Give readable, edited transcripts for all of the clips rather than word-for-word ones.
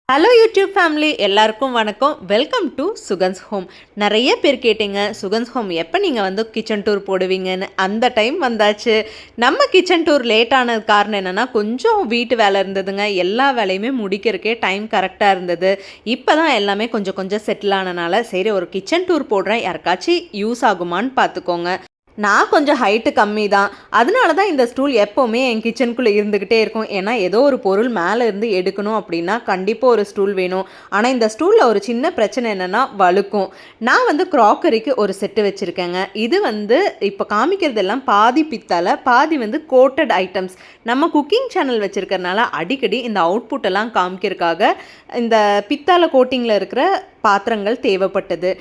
Hello YouTube family, எல்லாருக்கும் வணக்கம். Welcome to Sugan's home. நிறைய பேர் கேட்டீங்க, சுகன்ஸ் ஹோம் எப்போ நீங்கள் வந்து கிச்சன் டூர் போடுவீங்கன்னு. அந்த டைம் வந்தாச்சு. நம்ம கிச்சன் டூர் லேட் ஆனது காரணம் என்னென்னா, கொஞ்சம் வீட்டு வேலை இருந்ததுங்க. எல்லா வேலையுமே முடிக்கிறதுக்கே டைம் கரெக்டாக இருந்தது. இப்போ தான் எல்லாமே கொஞ்சம் கொஞ்சம் செட்டில் ஆனனால சரி ஒரு கிச்சன் டூர் போடுறேன், யாருக்காச்சும் யூஸ் ஆகுமான்னு பார்த்துக்கோங்க. நான் கொஞ்சம் ஹைட்டு கம்மி தான், அதனால தான் இந்த ஸ்டூல் எப்போவுமே என் கிச்சனுக்குள்ளே இருந்துக்கிட்டே இருக்கும். ஏன்னா ஏதோ ஒரு பொருள் மேலே இருந்து எடுக்கணும் அப்படின்னா கண்டிப்பாக ஒரு ஸ்டூல் வேணும். ஆனால் இந்த ஸ்டூலில் ஒரு சின்ன பிரச்சனை என்னென்னா வழுக்கும். நான் வந்து க்ராக்கரிக்கு ஒரு செட்டு வச்சுருக்கேங்க. இது வந்து இப்போ காமிக்கிறதெல்லாம் பாதி பித்தளை, பாதி வந்து கோட்டட் ஐட்டம்ஸ். நம்ம குக்கிங் சேனல் வச்சுருக்கறனால அடிக்கடி இந்த அவுட்புட்டெல்லாம் காமிக்கிறதுக்காக இந்த பித்தளை கோட்டிங்கில் இருக்கிற பாத்திரங்கள் தேவைப்பட்டது.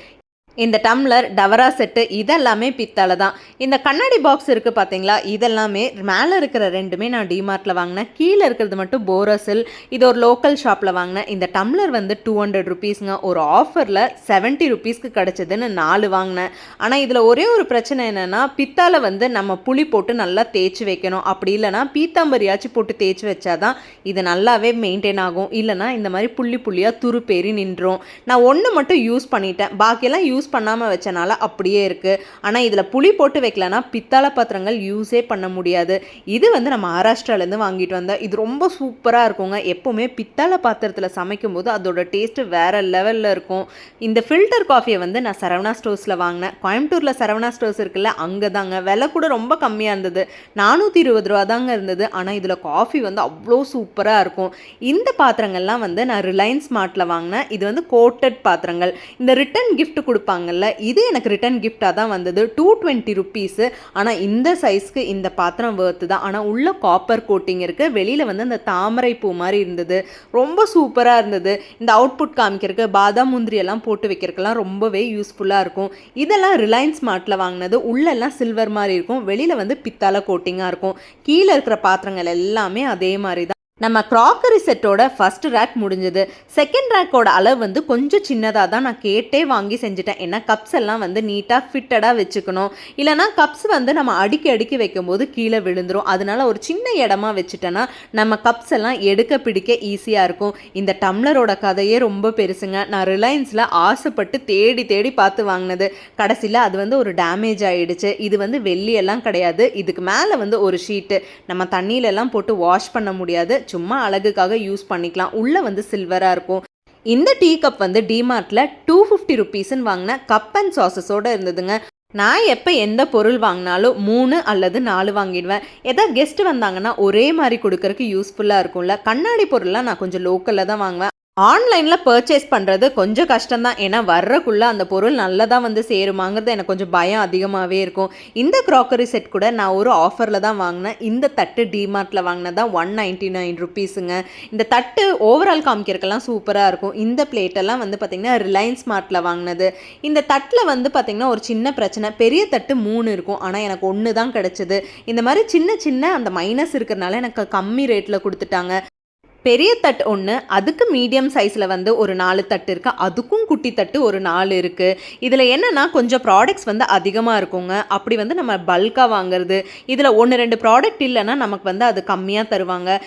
இந்த டம்ளர், டவரா செட்டு இதெல்லாமே பித்தளை தான். இந்த கண்ணாடி பாக்ஸ் இருக்குது பார்த்தீங்களா, இதெல்லாமே மேலே இருக்கிற ரெண்டுமே நான் டிமார்ட்டில் வாங்கினேன். கீழே இருக்கிறது மட்டும் போரோசில், இது ஒரு லோக்கல் ஷாப்பில் வாங்கினேன். இந்த டம்ளர் வந்து 200 ருபீஸுங்க. ஒரு ஆஃபரில் 70 ருபீஸ்க்கு கிடச்சிதுன்னு 4 வாங்கினேன். ஆனால் இதில் ஒரே ஒரு பிரச்சனை என்னென்னா, பித்தளை வந்து நம்ம புளி போட்டு நல்லா தேய்ச்சி வைக்கணும். அப்படி இல்லைனா பீத்தாம்பரியாச்சும் போட்டு தேய்ச்சி வச்சாதான் இது நல்லாவே மெயின்டைன் ஆகும். இல்லைனா இந்த மாதிரி புள்ளி புள்ளியாக துருப்பேறி நின்றும். நான் ஒன்று மட்டும் யூஸ் பண்ணிட்டேன், பாக்கியெல்லாம் யூஸ் பண்ணாமல் வச்சனால அப்படியே இருக்குது. ஆனால் இதில் புளி போட்டு வைக்கலன்னா பித்தளை பாத்திரங்கள் யூஸே பண்ண முடியாது. இது வந்து நான் மகாராஷ்டிராலேருந்து வாங்கிட்டு வந்தேன். இது ரொம்ப சூப்பராக இருக்குங்க. எப்போவுமே பித்தளை பாத்திரத்தில் சமைக்கும் போது அதோட டேஸ்ட்டு வேறு லெவலில் இருக்கும். இந்த ஃபில்டர் காஃபியை வந்து நான் சரவணா ஸ்டோர்ஸில் வாங்கினேன். கோயம்புத்தூரில் சரவணா ஸ்டோர்ஸ் இருக்குல்ல, அங்கே தாங்க. விலை கூட ரொம்ப கம்மியாக இருந்தது, 420 ரூபா தாங்க இருந்தது. ஆனால் இதில் காஃபி வந்து அவ்வளோ சூப்பராக இருக்கும். இந்த பாத்திரங்கள்லாம் வந்து நான் ரிலையன்ஸ் ஸ்மார்ட்டில் வாங்கினேன். இது வந்து கோட்டட் பாத்திரங்கள். இந்த ரிட்டன் கிஃப்ட் கொடுப்பாங்கல்ல, இது எனக்கு ரிட்டன் கிஃப்டாக தான் வந்தது. 220 ருபீஸு. ஆனால் இந்த சைஸ்க்கு இந்த பாத்திரம் வேர்த்து தான். ஆனால் உள்ள காப்பர் கோட்டிங் இருக்குது, வெளியில் வந்து அந்த தாமரை பூ மாதிரி இருந்தது. ரொம்ப சூப்பராக இருந்தது. இந்த அவுட்புட் காமிக்கிறதுக்கு பாதாம் முந்திரி எல்லாம் போட்டு வைக்கிறதுக்கெல்லாம் ரொம்பவே யூஸ்ஃபுல்லாக இருக்கும். இதெல்லாம் ரிலையன்ஸ் ஸ்மார்ட்டில் வாங்கினது. உள்ளெல்லாம் சில்வர் மாதிரி இருக்கும், வெளியில் வந்து பித்தளை கோட்டிங்காக இருக்கும். கீழே இருக்கிற பாத்திரங்கள் எல்லாமே அதே மாதிரி தான். நம்ம க்ராக்கரி செட்டோட ஃபஸ்ட் ரேக் முடிஞ்சது. செகண்ட் ரேக்கோட அளவு வந்து கொஞ்சம் சின்னதாக தான் நான் கேட்டே வாங்கி செஞ்சுட்டேன். ஏன்னா கப்ஸ் எல்லாம் வந்து நீட்டாக ஃபிட்டடாக வச்சுக்கணும். இல்லைனா கப்ஸ் வந்து நம்ம அடுக்கி வைக்கும்போது கீழே விழுந்துடும். அதனால ஒரு சின்ன இடமா வச்சுட்டேன்னா நம்ம கப்ஸ் எல்லாம் எடுக்க பிடிக்க ஈஸியாக இருக்கும். இந்த டம்ளரோட கதையே ரொம்ப பெருசுங்க. நான் ரிலையன்ஸில் ஆசைப்பட்டு தேடி தேடி பார்த்து வாங்கினது. கடைசியில் அது வந்து ஒரு டேமேஜ் ஆகிடுச்சு. இது வந்து வெள்ளியெல்லாம் கிடையாது. இதுக்கு மேலே வந்து ஒரு ஷீட்டு, நம்ம தண்ணியிலெல்லாம் போட்டு வாஷ் பண்ண முடியாது, சும்மா அழகுக்காக யூஸ் பண்ணிக்கலாம். உள்ள வந்து சில்வராக இருக்கும். இந்த டீ கப் வந்து டிமார்ட்டில் 250 ருபீஸ்ன்னு வாங்கின கப் அண்ட் சாசஸோடு இருந்ததுங்க. நான் எப்போ எந்த பொருள் வாங்கினாலும் 3 அல்லது 4 வாங்கிடுவேன். ஏதாவது கெஸ்ட்டு வந்தாங்கன்னா ஒரே மாதிரி கொடுக்கறதுக்கு யூஸ்ஃபுல்லாக இருக்கும்ல. கண்ணாடி பொருள்லாம் நான் கொஞ்சம் லோக்கலில் தான் வாங்குவேன். ஆன்லைனில் பர்ச்சேஸ் பண்ணுறது கொஞ்சம் கஷ்டம்தான். ஏன்னா வர்றக்குள்ளே அந்த பொருள் நல்லதாக வந்து சேருமாங்கிறது எனக்கு கொஞ்சம் பயம் அதிகமாகவே இருக்கும். இந்த க்ராக்கரி செட் கூட நான் ஒரு ஆஃபரில் தான் வாங்கினேன். இந்த தட்டு டிமார்ட்டில் வாங்கினதான் 199 ருபீஸுங்க. இந்த தட்டு ஓவரால் காமிக்கிறதுக்கெல்லாம் சூப்பராக இருக்கும். இந்த பிளேட்டெல்லாம் வந்து பார்த்திங்கன்னா ரிலையன்ஸ் ஸ்மார்ட்டில் வாங்கினது. இந்த தட்டில் வந்து பார்த்திங்கன்னா ஒரு சின்ன பிரச்சனை, பெரிய தட்டு 3 இருக்கும், ஆனால் எனக்கு 1 தான் கிடச்சிது. இந்த மாதிரி சின்ன சின்ன அந்த மைனஸ் இருக்கிறனால எனக்கு கம்மி ரேட்டில் கொடுத்துட்டாங்க. பெரிய தட்டு 1, அதுக்கு மீடியம் சைஸில் வந்து ஒரு 4 தட்டு இருக்குது, அதுக்கும் குட்டி தட்டு ஒரு 4 இருக்குது. இதில் என்னென்னா கொஞ்சம் ப்ராடக்ட்ஸ் வந்து அதிகமாக இருக்குங்க. அப்படி வந்து நம்ம பல்காக வாங்குறது, இதில் 1-2 ப்ராடக்ட் இல்லைன்னா நமக்கு வந்து அது கம்மியாக தருவாங்க.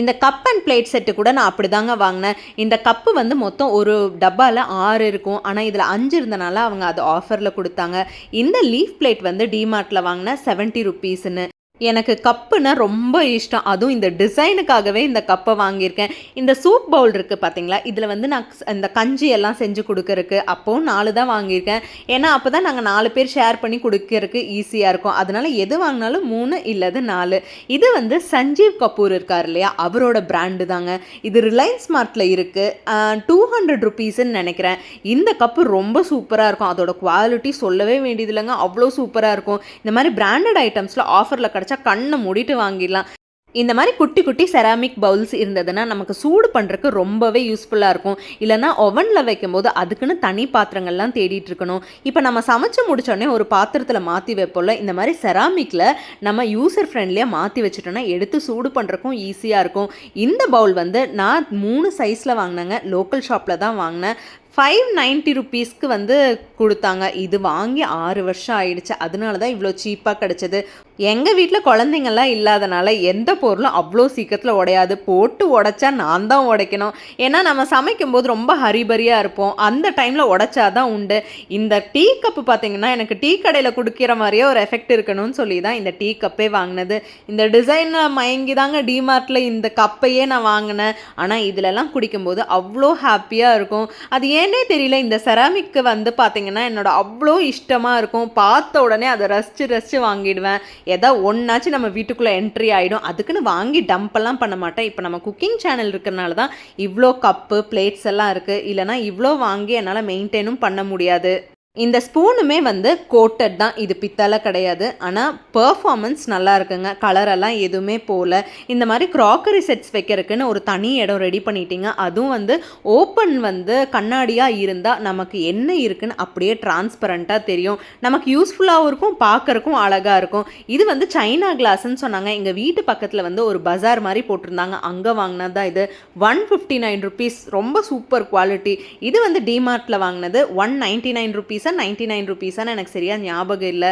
இந்த கப் அண்ட் பிளேட் செட்டு கூட நான் அப்படி தாங்க வாங்கினேன். இந்த கப்பு வந்து மொத்தம் ஒரு டப்பாவில் 6 இருக்கும், ஆனால் இதில் 5 இருந்தனால அவங்க அது ஆஃபரில் கொடுத்தாங்க. இந்த லீஃப் பிளேட் வந்து டிமார்ட்டில் வாங்கினேன் 70 ருபீஸ்ன்னு. எனக்கு கப்புனா ரொம்ப இஷ்டம். அதுவும் இந்த டிசைனுக்காகவே இந்த கப்பை வாங்கியிருக்கேன். இந்த சூப் பவுல் இருக்குது பார்த்தீங்களா, இதில் வந்து நான் இந்த கஞ்சி எல்லாம் செஞ்சு கொடுக்கறக்கு அப்போது 4 தான் வாங்கியிருக்கேன். ஏன்னா அப்போ தான் நாங்கள் 4 பேர் ஷேர் பண்ணி கொடுக்கறக்கு ஈஸியாக இருக்கும். அதனால் எது வாங்கினாலும் 3 இல்லது 4. இது வந்து சஞ்சீவ் கபூர் இருக்கார் இல்லையா, அவரோட பிராண்டு தாங்க. இது ரிலையன்ஸ் ஸ்மார்ட்டில் இருக்குது. 200 ருபீஸ்ன்னு நினைக்கிறேன். இந்த கப்பு ரொம்ப சூப்பராக இருக்கும். அதோட குவாலிட்டி சொல்லவே வேண்டியது இல்லைங்க, அவ்வளோ சூப்பராக இருக்கும். இந்த மாதிரி பிராண்டட் ஐட்டம்ஸில் ஆஃபரில் கிடச்சா கண்ணை மூடிட்டு வாங்கிடலாம். இந்த மாதிரி குட்டி குட்டி செராமிக் பவுல்ஸ் இருந்ததுன்னா நமக்கு சூடு பண்ணுறதுக்கு ரொம்பவே யூஸ்ஃபுல்லாக இருக்கும். இல்லைனா ஓவனில் வைக்கும்போது அதுக்குன்னு தனி பாத்திரங்கள்லாம் தேடிட்டு இருக்கணும். இப்போ நம்ம சமைச்சு முடிச்சோடனே ஒரு பாத்திரத்தில் மாற்றி வைப்போம்ல, இந்த மாதிரி செராமிக்கில் நம்ம யூசர் ஃப்ரெண்ட்லியாக மாற்றி வச்சுட்டோன்னா எடுத்து சூடு பண்ணுறக்கும் ஈஸியாக இருக்கும். இந்த பவுல் வந்து நான் 3 சைஸில் வாங்கினேங்க. லோக்கல் ஷாப்பில் தான் வாங்கினேன். 590 ருபீஸ்க்கு வந்து கொடுத்தாங்க. இது வாங்கி 6 வருஷம் ஆயிடுச்சு. அதனால தான் இவ்வளோ சீப்பாக கிடச்சிது. எங்கள் வீட்டில் குழந்தைங்கள்லாம் இல்லாதனால எந்த பொருளும் அவ்வளோ சீக்கிரத்தில் உடையாது. போட்டு உடைச்சா நான் தான் உடைக்கணும். ஏன்னா நம்ம சமைக்கும்போது ரொம்ப ஹரிபரியாக இருப்போம். அந்த டைமில் உடைச்சா தான் உண்டு. இந்த டீ கப்பு பார்த்திங்கன்னா எனக்கு டீ கடையில் குடிக்கிற மாதிரியே ஒரு எஃபெக்ட் இருக்கணும்னு சொல்லி தான் இந்த டீ கப்பே வாங்கினது. இந்த டிசைனை மயங்கி தாங்க டிமார்ட்டில் இந்த கப்பையே நான் வாங்கினேன். ஆனால் இதிலெல்லாம் குடிக்கும்போது அவ்வளோ ஹாப்பியாக இருக்கும். அது ஏன்னே தெரியல, இந்த செராமிக்கு வந்து பார்த்திங்கன்னா என்னோட அவ்வளோ இஷ்டமாக இருக்கும். பார்த்த உடனே அதை ரசித்து வாங்கிடுவேன். ஏதோ ஒன்றாச்சும் நம்ம வீட்டுக்குள்ளே என்ட்ரி ஆகிடும். அதுக்குன்னு வாங்கி டம்பெல்லாம் பண்ண மாட்டேன். இப்போ நம்ம குக்கிங் சேனல் இருக்கிறனால தான் இவ்வளோ கப்பு பிளேட்ஸ் எல்லாம் இருக்குது. இல்லைனா இவ்வளோ வாங்கி என்னால் மெயின்டைனும் பண்ண முடியாது. இந்த ஸ்பூனுமே வந்து கோட்டட் தான், இது பித்தளை கிடையாது. ஆனால் பெர்ஃபார்மன்ஸ் நல்லா இருக்குங்க. கலரெல்லாம் எதுவுமே போகல. இந்த மாதிரி க்ராக்கரி செட்ஸ் வைக்கிறதுக்குன்னு ஒரு தனி இடம் ரெடி பண்ணிட்டீங்க. அதுவும் வந்து ஓப்பன் வந்து கண்ணாடியாக இருந்தால் நமக்கு என்ன இருக்குன்னு அப்படியே டிரான்ஸ்பரண்ட்டாக தெரியும். நமக்கு யூஸ்ஃபுல்லாகவும் இருக்கும், பார்க்குறக்கும் அழகாக இருக்கும். இது வந்து சைனா கிளாஸ்ன்னு சொன்னாங்க. எங்கள் வீட்டு பக்கத்தில் வந்து ஒரு பஜார் மாதிரி போட்டிருந்தாங்க, அங்கே வாங்கினது தான் இது. 159 ருபீஸ், ரொம்ப சூப்பர் குவாலிட்டி. இது வந்து டிமார்ட்டில் வாங்கினது 199 ருபீஸ் 99 ருபீஸான்னு எனக்கு சரியா ஞாபகம் இல்லை.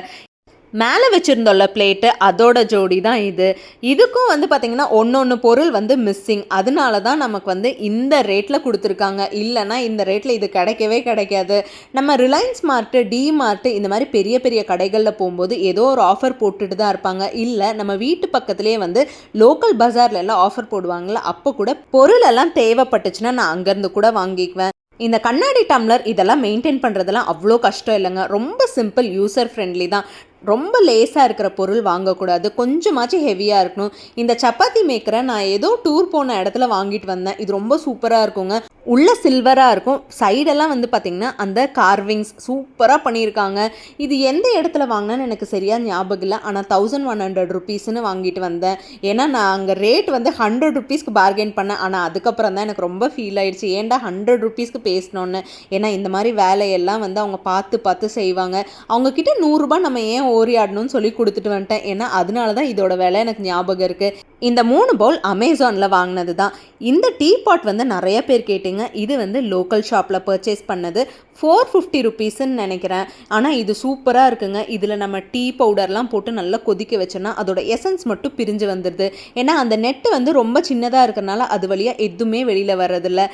மேலே வச்சுருந்தோம்ல பிளேட்டு, அதோட ஜோடி தான் இது. இதுக்கும் வந்து பார்த்திங்கன்னா ஒன்று பொருள் வந்து மிஸ்ஸிங். அதனால தான் நமக்கு வந்து இந்த ரேட்டில் கொடுத்துருக்காங்க. இல்லைனா இந்த ரேட்டில் இது கிடைக்கவே கிடைக்காது. நம்ம ரிலையன்ஸ் மார்ட்டு, டிமார்ட்டு இந்த மாதிரி பெரிய பெரிய கடைகளில் போகும்போது ஏதோ ஒரு ஆஃபர் போட்டுட்டு தான் இருப்பாங்க. இல்லை நம்ம வீட்டு பக்கத்துலேயே வந்து லோக்கல் பஜார்ல எல்லாம் ஆஃபர் போடுவாங்கள்ல, அப்போ கூட பொருளெல்லாம் தேவைப்பட்டுச்சுன்னா நான் அங்கேருந்து கூட வாங்கிக்குவேன். இந்த கண்ணாடி டம்ளர் இதெல்லாம் மெயின்டைன் பண்ணுறதெல்லாம் அவ்வளோ கஷ்டம் இல்லைங்க. ரொம்ப சிம்பிள், யூசர் ஃப்ரெண்ட்லி தான். ரொம்ப லேஸாக இருக்கிற பொருள் வாங்கக்கூடாது, கொஞ்சமாச்சும் ஹெவியாக இருக்கணும். இந்த சப்பாத்தி மேக்கரை நான் ஏதோ டூர் போன இடத்துல வாங்கிட்டு வந்தேன். இது ரொம்ப சூப்பராக இருக்குங்க. உள்ள சில்வராக இருக்கும். சைடெல்லாம் வந்து பார்த்திங்கன்னா அந்த கார்விங்ஸ் சூப்பராக பண்ணியிருக்காங்க. இது எந்த இடத்துல வாங்கினேன்னு எனக்கு சரியாக ஞாபகம் இல்லை. ஆனால் 1100 ருபீஸ்ன்னு வாங்கிட்டு வந்தேன். ஏன்னா நான் அங்கே ரேட் வந்து 100 ருபீஸ்க்கு பார்கெயின் பண்ணேன். ஆனால் அதுக்கப்புறம் தான் எனக்கு ரொம்ப ஃபீல் ஆயிடுச்சு, ஏன்டா 100 ருபீஸ்க்கு பேசினோன்னு. ஏன்னா இந்த மாதிரி வேலையெல்லாம் வந்து அவங்க பார்த்து செய்வாங்க. அவங்கக்கிட்ட 100 ரூபாய் நம்ம ஏன் ஓரியாடணும்னு சொல்லி கொடுத்துட்டு வந்துட்டேன். ஏன்னா அதனால தான் இதோட விலை எனக்கு ஞாபகம் இருக்குது. இந்த 3 பவுல் அமேசானில் வாங்கினது தான். இந்த டீ பாட் வந்து நிறைய பேர் கேட்டிங்க. இது வந்து லோக்கல் ஷாப்பில் பர்ச்சேஸ் பண்ணது 450 ருபீஸ்ன்னு நினைக்கிறேன். ஆனால் இது சூப்பராக இருக்குங்க. இதில் நம்ம டீ பவுடர்லாம் போட்டு நல்லா கொதிக்க வச்சோன்னா அதோட எசன்ஸ் மட்டும் பிரிஞ்சு வந்துடுது. ஏன்னா அந்த நெட்டு வந்து ரொம்ப சின்னதாக இருக்கிறனால அது வழியாக எதுவுமே வெளியில் வர்றதில்ல.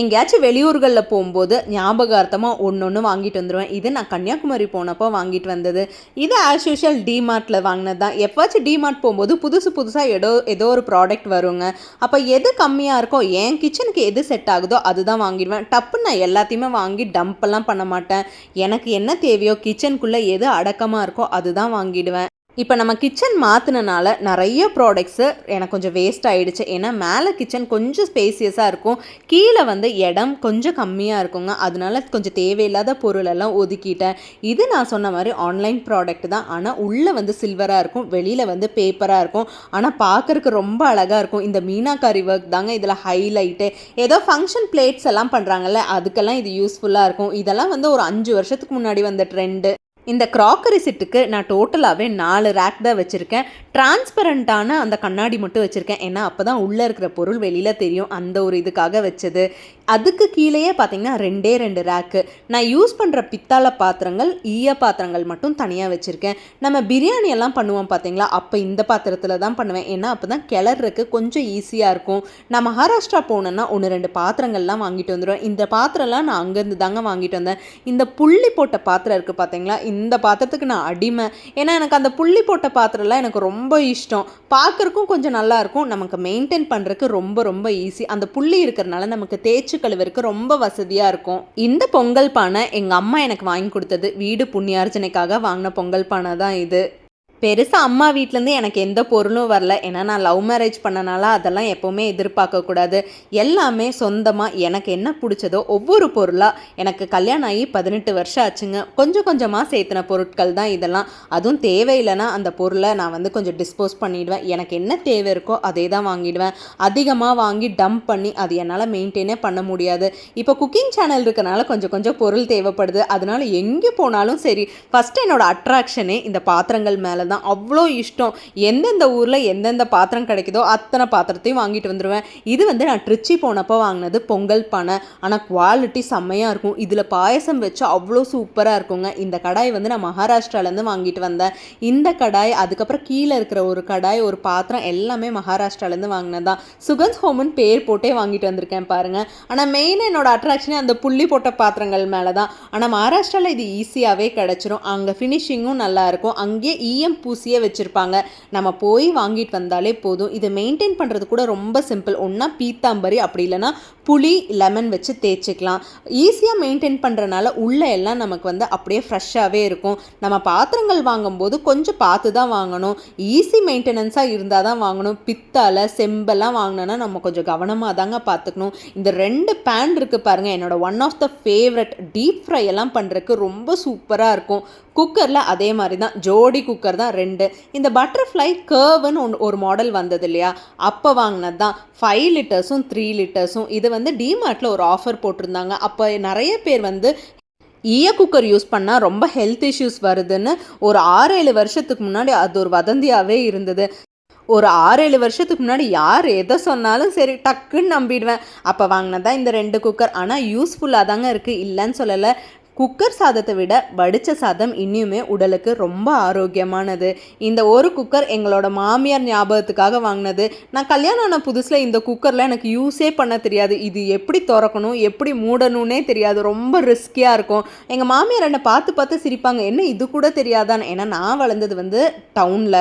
எங்கேயாச்சும் வெளியூர்களில் போகும்போது ஞாபகார்த்தமாக ஒன்று வாங்கிட்டு வந்துடுவேன். இது நான் கன்னியாகுமரி போனப்போ வாங்கிட்டு வந்தது. இது ஆஸ் யூஷுவல் டிமார்ட்டில் வாங்கினது தான். எப்போச்சும் டிமார்ட் போகும்போது புதுசாக ஏதோ ஒரு ப்ராடக்ட் வருங்க. அப்போ எது கம்மியாக இருக்கோ, என் கிச்சனுக்கு எது செட் ஆகுதோ அதுதான் வாங்கிடுவேன். டப்புன்னு நான் எல்லாத்தையுமே வாங்கி டம்ப்பெல்லாம் பண்ண மாட்டேன். எனக்கு என்ன தேவையோ, கிச்சனுக்குள்ளே எது அடக்கமாக இருக்கோ அதுதான் வாங்கிடுவேன். இப்போ நம்ம கிச்சன் மாற்றினால நிறைய ப்ராடக்ட்ஸு எனக்கு கொஞ்சம் வேஸ்ட் ஆகிடுச்சு. ஏன்னா மேலே கிச்சன் கொஞ்சம் ஸ்பேசியஸாக இருக்கும், கீழே வந்து இடம் கொஞ்சம் கம்மியாக இருக்குங்க. அதனால கொஞ்சம் தேவையில்லாத பொருளெல்லாம் ஒதுக்கிட்டேன். இது நான் சொன்ன மாதிரி ஆன்லைன் ப்ராடக்ட் தான். ஆனால் உள்ளே வந்து சில்வராக இருக்கும், வெளியில் வந்து பேப்பராக இருக்கும். ஆனால் பார்க்குறக்கு ரொம்ப அழகாக இருக்கும். இந்த மீனாக்காரி ஒர்க் தாங்க இதில் ஹைலைட்டு. ஏதோ ஃபங்க்ஷன் பிளேட்ஸ் எல்லாம் பண்ணுறாங்கல்ல, அதுக்கெல்லாம் இது யூஸ்ஃபுல்லாக இருக்கும். இதெல்லாம் வந்து ஒரு 5 வருஷத்துக்கு முன்னாடி வந்த ட்ரெண்டு. இந்த க்ராக்கரி செட்டுக்கு நான் டோட்டலாகவே 4 ரேக் தான் வச்சுருக்கேன். டிரான்ஸ்பரண்ட்டான அந்த கண்ணாடி மட்டும் வச்சுருக்கேன். ஏன்னா அப்போ தான் உள்ளே இருக்கிற பொருள் வெளியில் தெரியும், அந்த ஒரு இதுக்காக வச்சது. அதுக்கு கீழேயே பார்த்திங்கன்னா 2 ரேக்கு. நான் யூஸ் பண்ணுற பித்தாளை பாத்திரங்கள், ஈய பாத்திரங்கள் மட்டும் தனியாக வச்சுருக்கேன். நம்ம பிரியாணி எல்லாம் பண்ணுவோம் பார்த்திங்களா, அப்போ இந்த பாத்திரத்தில் தான் பண்ணுவேன். ஏன்னா அப்போ தான் கிளறதுக்கு கொஞ்சம் ஈஸியாக இருக்கும். நான் மகாராஷ்டிரா போனேன்னா 1-2 பாத்திரங்கள்லாம் வாங்கிட்டு வந்துடுவேன். இந்த பாத்திரம்லாம் நான் அங்கேருந்து தாங்க வாங்கிட்டு வந்தேன். இந்த புள்ளி போட்ட பாத்திரம் இருக்குது பார்த்திங்களா, இந்த பாத்திரத்துக்கு நான் அடிமை. ஏன்னா எனக்கு அந்த புள்ளி போட்ட பாத்திரம்லாம் எனக்கு ரொம்ப இஷ்டம். பார்க்குறக்கும் கொஞ்சம் நல்லாயிருக்கும், நமக்கு மெயின்டைன் பண்ணுறதுக்கு ரொம்ப ஈஸி. அந்த புள்ளி இருக்கிறனால நமக்கு தேய்ச்சி கழுவருக்கு ரொம்ப வசதியாக இருக்கும். இந்த பொங்கல் பானை எங்கள் அம்மா எனக்கு வாங்கி கொடுத்தது. வீடு புண்ணியார்ச்சனைக்காக வாங்கின பொங்கல் பானை தான் இது. பெருசாக அம்மா வீட்டிலேருந்து எனக்கு எந்த பொருளும் வரல. ஏன்னா நான் லவ் மேரேஜ் பண்ணனால அதெல்லாம் எப்போவுமே எதிர்பார்க்கக்கூடாது. எல்லாமே சொந்தமாக எனக்கு என்ன பிடிச்சதோ ஒவ்வொரு பொருளாக. எனக்கு கல்யாணம் ஆகி 18 வருஷம் ஆச்சுங்க. கொஞ்சமாக சேர்த்துன பொருட்கள் தான் இதெல்லாம். அதுவும் தேவையில்லைன்னா அந்த பொருளை நான் வந்து கொஞ்சம் டிஸ்போஸ் பண்ணிவிடுவேன். எனக்கு என்ன தேவை இருக்கோ அதே தான் வாங்கிடுவேன். அதிகமாக வாங்கி டம்ப் பண்ணி அது என்னால் மெயின்டைனே பண்ண முடியாது. இப்போ குக்கிங் சேனல் இருக்கனால கொஞ்சம் பொருள் தேவைப்படுது. அதனால எங்கே போனாலும் சரி, ஃபஸ்ட்டு என்னோடய அட்ராக்ஷனே இந்த பாத்திரங்கள் மேலே தான். அவ்வளோ இஷ்டம். எந்தெந்த ஊரில் எந்தெந்த பாத்திரம் கிடைக்குதோ அத்தனை பாத்திரத்தையும் வாங்கிட்டு வந்துடுவேன். இது வந்து நான் ட்ரிச்சி போனப்போ வாங்கினது பொங்கல் பானை. ஆனால் குவாலிட்டி செம்மையாக இருக்கும். இதில் பாயசம் வச்சு அவ்வளோ சூப்பராக இருக்குங்க. இந்த கடாய் வந்து நான் மகாராஷ்டிராலேருந்து வாங்கிட்டு வந்தேன். இந்த கடாய், அதுக்கப்புறம் கீழே இருக்கிற ஒரு கடாய், ஒரு பாத்திரம் எல்லாமே மகாராஷ்டிராலேருந்து வாங்கினது தான். சுகன்ஸ் ஹோம்னு பேர் போட்டே வாங்கிட்டு வந்திருக்கேன் பாருங்கள். ஆனால் மெயினாக என்னோட அட்ராக்ஷனே அந்த புள்ளி போட்ட பாத்திரங்கள் மேலே தான். ஆனால் மகாராஷ்டிராவில் இது ஈஸியாகவே கிடச்சிரும். அங்கே ஃபினிஷிங்கும் நல்லாயிருக்கும். அங்கேயே ஈயம் பூசியே வச்சுருப்பாங்க. நம்ம போய் வாங்கிட்டு வந்தாலே போதும். இதை மெயின்டைன் பண்ணுறது கூட ரொம்ப சிம்பிள். ஒன்றா பீத்தாம்பரி, அப்படி இல்லைன்னா புளி லெமன் வச்சு தேய்ச்சிக்கலாம். ஈஸியாக மெயின்டைன் பண்ணுறனால உள்ளே எல்லாம் நமக்கு வந்து அப்படியே ஃப்ரெஷ்ஷாகவே இருக்கும். நம்ம பாத்திரங்கள் வாங்கும்போது கொஞ்சம் பார்த்து தான் வாங்கணும். ஈஸி மெயின்டெனன்ஸாக இருந்தால் தான் வாங்கணும். பித்தளை செம்பெல்லாம் வாங்கினோன்னா நம்ம கொஞ்சம் கவனமாக தாங்க பார்த்துக்கணும். இந்த 2 பேன் இருக்குது பாருங்கள், என்னோட one of the favourite. Deep fry எல்லாம் பண்ணுறதுக்கு ரொம்ப சூப்பராக இருக்கும். குக்கரில் அதே மாதிரி தான், ஜோடி குக்கர் தான் 2. இந்த பட்டர்ஃப்ளை கர்வ்னு ஒரு மாடல் வந்தது இல்லையா, அப்போ வாங்கினது தான். 5 லிட்டர்ஸும் 3 லிட்டர்ஸும். இது வந்து டிமார்ட்டில் ஒரு ஆஃபர் போட்டிருந்தாங்க. அப்போ நிறைய பேர் வந்து ஈய குக்கர் யூஸ் பண்ணால் ரொம்ப ஹெல்த் இஷ்யூஸ் வருதுன்னு ஒரு 6-7 வருஷத்துக்கு முன்னாடி அது ஒரு வதந்தியாகவே இருந்தது. ஒரு 6-7 வருஷத்துக்கு முன்னாடி யார் எதை சொன்னாலும் சரி டக்குன்னு நம்பிடுவேன். அப்போ வாங்கினதான் இந்த 2 குக்கர். ஆனால் யூஸ்ஃபுல்லாக தாங்க இருக்குது, இல்லைன்னு சொல்லலை. குக்கர் சாதத்தை விட வடித்த சாதம் இன்னுமே உடலுக்கு ரொம்ப ஆரோக்கியமானது. இந்த ஒரு குக்கர் எங்களோட மாமியார் ஞாபகத்துக்காக வாங்கினது. நான் கல்யாணம் ஆன புதுசில் இந்த குக்கரில் எனக்கு யூஸே பண்ண தெரியாது. இது எப்படி திறக்கணும், எப்படி மூடணும்னே தெரியாது. ரொம்ப ரிஸ்கியாக இருக்கும். எங்கள் மாமியார் என்னை பார்த்து பார்த்து சிரிப்பாங்க, என்ன இது கூட தெரியாதான்னு. ஏன்னா நான் வளர்ந்தது வந்து டவுனில்.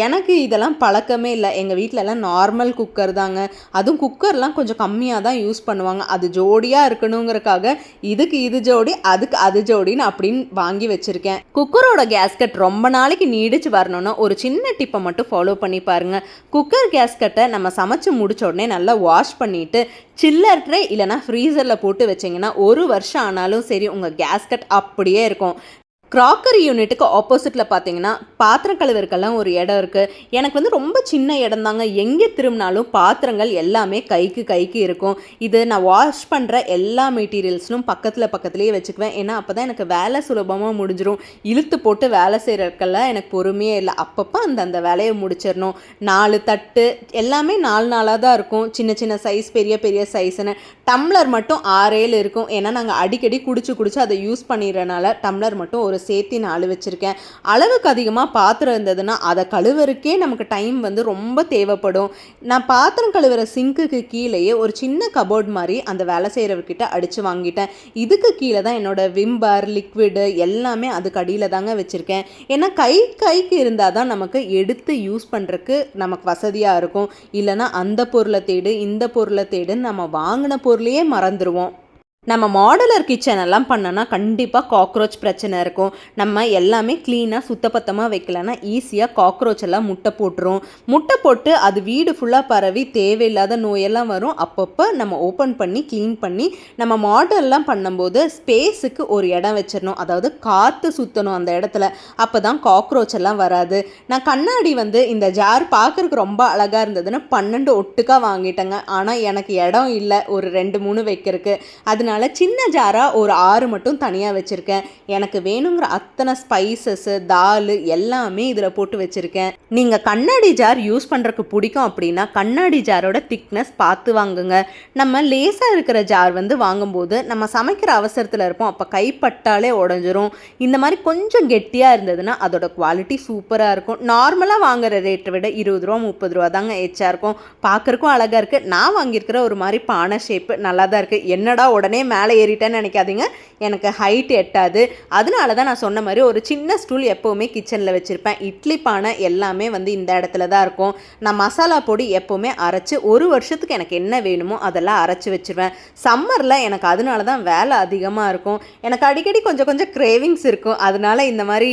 எனக்கு இதெல்லாம் பழக்கமே இல்லை. எங்கள் வீட்டிலலாம் நார்மல் குக்கர் தாங்க. அதுவும் குக்கர்லாம் கொஞ்சம் கம்மியாக தான் யூஸ் பண்ணுவாங்க. அது ஜோடியாக இருக்கணுங்கிறக்காக இதுக்கு இது ஜோடி, அதுக்கு அது ஜோடின்னு அப்படின்னு வாங்கி வச்சிருக்கேன். குக்கரோட கேஸ்கட் ரொம்ப நாளைக்கு நீடிச்சு வரணும்னா ஒரு சின்ன டிப்பை மட்டும் ஃபாலோ பண்ணி பாருங்க. குக்கர் கேஸ்கட்டை நம்ம சமைச்சு முடிச்ச உடனே நல்லா வாஷ் பண்ணிட்டு சில்லர் ட்ரே இல்லைனா ஃப்ரீசரில் போட்டு வச்சிங்கன்னா 1 வருஷம் ஆனாலும் சரி உங்கள் கேஸ்கட் அப்படியே இருக்கும். க்ராக்கரி யூனிட்டுக்கு ஆப்போசிட்டில் பார்த்தீங்கன்னா பாத்திரம் கழுவருக்கெல்லாம் ஒரு இடம் இருக்குது. எனக்கு வந்து ரொம்ப சின்ன இடம் தாங்க. எங்கே திரும்பினாலும் பாத்திரங்கள் எல்லாமே கைக்கு இருக்கும். இது நான் வாஷ் பண்ணுற எல்லா மெட்டீரியல்ஸ்னும் பக்கத்துலேயே வச்சுக்குவேன். ஏன்னா அப்போ தான் எனக்கு வேலை சுலபமாக முடிஞ்சிடும். இழுத்து போட்டு வேலை செய்கிறதுக்கெல்லாம் எனக்கு பொறுமையே இல்லை. அப்பப்போ அந்த வேலையை முடிச்சிடணும். 4 தட்டு எல்லாமே 4 தான் இருக்கும். சின்ன சைஸ், பெரிய சைஸ்ன்னு. டம்ளர் மட்டும் 6-7 இருக்கும். ஏன்னா நாங்கள் அடிக்கடி குடிச்சு அதை யூஸ் பண்ணிடுறனால டம்ளர் மட்டும் ஒரு சேர்த்து 4 வச்சுருக்கேன். அளவுக்கு அதிகமாக பாத்திரம் இருந்ததுன்னா அதை கழுவுறக்கே நமக்கு டைம் வந்து ரொம்ப தேவைப்படும். நான் பாத்திரம் கழுவுற சிங்க்குக்கு கீழேயே ஒரு சின்ன கபோர்ட் மாதிரி அந்த வேலை செய்கிறவர்கிட்ட அடித்து வாங்கிட்டேன். இதுக்கு கீழே தான் என்னோட விம்பர், லிக்விடு எல்லாமே அதுக்கு அடியில் தாங்க வச்சுருக்கேன். ஏன்னா கைக்கு இருந்தால் தான் நமக்கு எடுத்து யூஸ் பண்ணுறதுக்கு நமக்கு வசதியாக இருக்கும். இல்லைனா அந்த பொருளை தேடு இந்த பொருளை தேடுன்னு நம்ம வாங்கின பொருளையே மறந்துடுவோம். நம்ம மாடுலர் கிச்சன் எல்லாம் பண்ணோன்னா கண்டிப்பாக காக்ரோச் பிரச்சனை இருக்கும். நம்ம எல்லாமே க்ளீனாக சுத்தபத்தமாக வைக்கலன்னா ஈஸியாக காக்ரோச் எல்லாம் முட்டை போட்டுரும். முட்டை போட்டு அது வீடு ஃபுல்லாக பரவி தேவையில்லாத நோயெல்லாம் வரும். அப்பப்போ நம்ம ஓப்பன் பண்ணி க்ளீன் பண்ணி நம்ம மாடல்லாம் பண்ணும்போது ஸ்பேஸுக்கு ஒரு இடம் வச்சிடணும். அதாவது காற்று சுற்றணும் அந்த இடத்துல. அப்போ தான் காக்ரோச் எல்லாம் வராது. நான் கண்ணாடி வந்து இந்த ஜார் பார்க்குறதுக்கு ரொம்ப அழகாக இருந்ததுன்னு 12 ஒட்டுக்காக வாங்கிட்டேங்க. ஆனால் எனக்கு இடம் இல்லை ஒரு 2-3 வைக்கிறதுக்கு. அதனால சின்ன ஜாராக ஒரு 6 மட்டும் தனியாக வச்சுருக்கேன். எனக்கு வேணுங்கிற அத்தனை ஸ்பைசஸ்ஸு, தால் எல்லாமே இதில் போட்டு வச்சுருக்கேன். நீங்கள் கண்ணாடி ஜார் யூஸ் பண்ணுறதுக்கு பிடிக்கும் அப்படின்னா கண்ணாடி ஜாரோட திக்னஸ் பார்த்து வாங்குங்க. நம்ம லேசாக இருக்கிற ஜார் வந்து வாங்கும்போது நம்ம சமைக்கிற அவசரத்தில் இருப்போம். அப்போ கைப்பட்டாலே உடஞ்சிரும். இந்த மாதிரி கொஞ்சம் கெட்டியாக இருந்ததுன்னா அதோட குவாலிட்டி சூப்பராக இருக்கும். நார்மலாக வாங்குகிற ரேட்டை விட 20 ரூபா 30 ரூபா தாங்க எச்சா இருக்கும். பார்க்குறக்கும் அழகாக இருக்குது. நான் வாங்கியிருக்கிற ஒரு மாதிரி பானை ஷேப்பு நல்லா தான் இருக்குது. என்னடா உடனே மேலே ஏறிட்டேன்னு நினைக்காதீங்க, எனக்கு ஹைட் எட்டாது. அதனால தான் நான் சொன்ன மாதிரி ஒரு சின்ன ஸ்டூல் எப்போவுமே கிச்சனில் வச்சுருப்பேன். இட்லி பானை எல்லாமே வந்து இந்த இடத்துல தான் இருக்கும். நான் மசாலா பொடி எப்போவுமே அரைச்சி 1 வருஷத்துக்கு எனக்கு என்ன வேணுமோ அதெல்லாம் அரைச்சி வச்சுருவேன். சம்மரில் எனக்கு அதனால தான் வேலை அதிகமாக இருக்கும். எனக்கு அடிக்கடி கொஞ்சம் கிரேவிங்ஸ் இருக்கும். அதனால இந்த மாதிரி